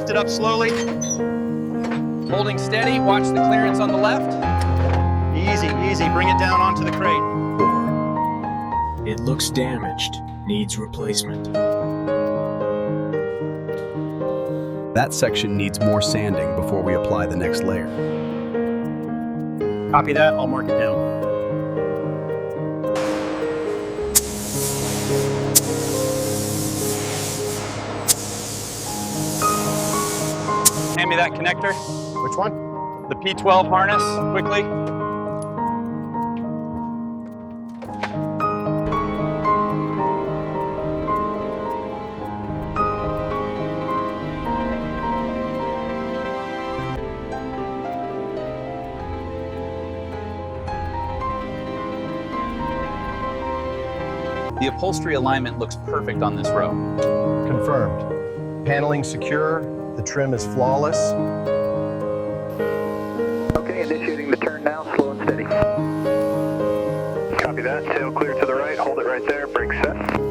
lift it up slowly. Holding steady, watch the clearance on the left. Easy, easy, bring it down onto the crate. 4. It looks damaged, needs replacement. That section needs more sanding before we apply the next layer. Copy that, I'll mark it down. Hand me that connector. Which one? The P12 harness, quickly. The upholstery alignment looks perfect on this row. Confirmed. Paneling secure, the trim is flawless. Okay, initiating the turn now, slow and steady. Copy that, tail clear to the right, hold it right there, brake set.